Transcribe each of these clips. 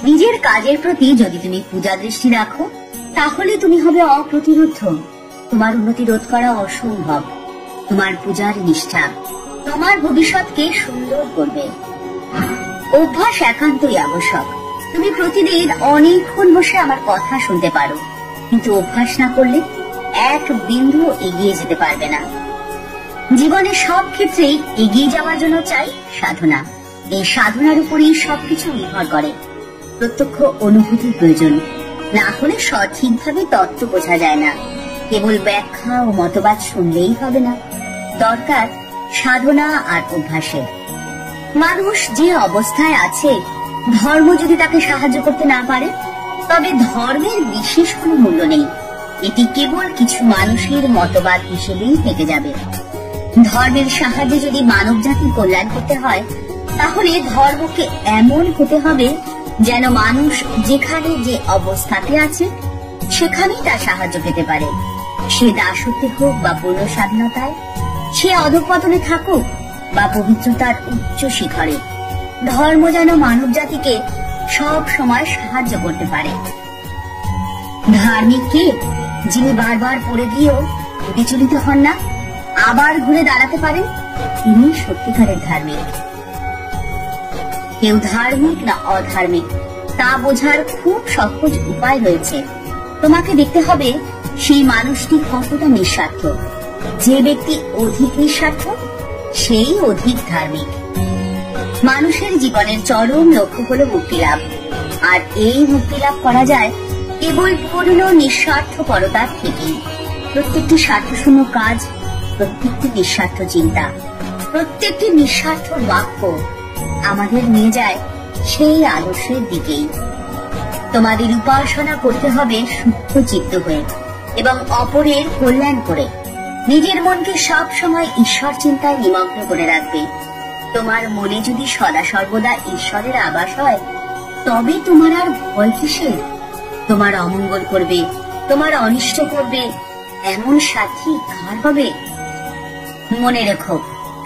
নিজের কাজের প্রতি যদি তুমি পূজা দৃষ্টি রাখো, তাহলে তুমি হবে অপ্রতিরোধ্য। তোমার উন্নতি রোধ করা অসম্ভব। তোমার পূজার নিষ্ঠা তোমার ভবিষ্যৎকে সুন্দর করবে। অভ্যাস একান্তই আবশ্যক। তুমি প্রতিদিন অনেকক্ষণ বসে আমার কথা শুনতে পারো, কিন্তু অভ্যাস না করলে এক বিন্দু এগিয়ে যেতে পারবে না। জীবনের সব ক্ষেত্রেই এগিয়ে যাওয়ার জন্য চাই সাধনা। এই সাধনার উপরেই সবকিছু নির্ভর করে। প্রত্যক্ষ অনুভূতির প্রয়োজন, না হলে সঠিকভাবে তত্ত্ব বোঝা যায় না। কেবল ব্যাখ্যা ও মতবাদ শুনলেই হবে না, দরকার সাধনা আর অভ্যাসের। মানুষ যে অবস্থায় আছে, ধর্ম যদি তাকে সাহায্য করতে না পারে, তবে ধর্মের বিশেষ কোনো মূল্য নেই। এটি কেবল কিছু মানুষের মতবাদ হিসেবেই থেকে যাবে। ধর্মের সাহায্যে যদি মানব জাতির কল্যাণ করতে হয়, তাহলে ধর্মকে এমন হতে হবে যেন মানুষ যেখানে যে অবস্থাতে আছে সেখানেই তার সাহায্য পেতে পারে। সে দাসত্বে হোক বা পূর্ণ স্বাধীনতায়, সে অধঃপতনে থাকুক বা পবিত্রতার উচ্চ শিখরে, ধর্ম যেন মানব জাতিকে সব সময় সাহায্য করতে পারে। ধার্মিক কে? যিনি বারবার পড়ে গিয়েও বিচলিত হন না, আবার ঘুরে দাঁড়াতে পারেন, তিনি সত্যিকারের ধার্মিক। কেউ ধার্মিক না অধার্মিক তা বোঝার খুব সহজ উপায় রয়েছে। তোমাকে দেখতে হবে সেই মানুষটি কতটা নিঃস্বার্থ। যে ব্যক্তি অধিক নিঃস্বার্থ, সেই অধিক ধার্মিক। মানুষের জীবনের চরম লক্ষ্য হল মুক্তি লাভ, আর এই মুক্তি লাভ করা যায় কেবল পূর্ণ নিঃস্বার্থপরতার থেকেই। প্রত্যেকটি স্বার্থশূন্য কাজ, প্রত্যেকটি নিঃস্বার্থ চিন্তা, প্রত্যেকটি নিঃস্বার্থ বাক্য আমাদের নিয়ে যায় সেই আদর্শের দিকেই। তোমাদের উপাসনা করতে হবে শুদ্ধ চিত্ত হয়ে এবং অপরের কল্যাণ করে। নিজের মনকে সব সময় ঈশ্বর চিন্তায় নিমগ্ন করে রাখবে। তোমার মনে যদি সদা সর্বদা ঈশ্বরের আবাস হয়, তবে তোমার আর ভয় কিসের? তোমার অমঙ্গল করবে, তোমার অনিষ্ট করবে এমন সাথী কার হবে? মনে রেখো,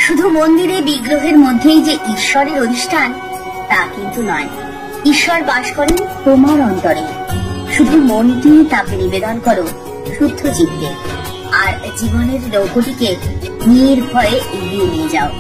শুধু মন্দিরে বিগ্রহের মধ্যেই যে ঈশ্বরের অধিষ্ঠান তা কিন্তু নয়। ঈশ্বর বাস করেন তোমার অন্তরে। শুধু মনটি তাকে নিবেদন করো শুদ্ধ চিত্তে, আর জীবনের নৌকোটিকে নির্ভয়ে এগিয়ে নিয়ে যাও।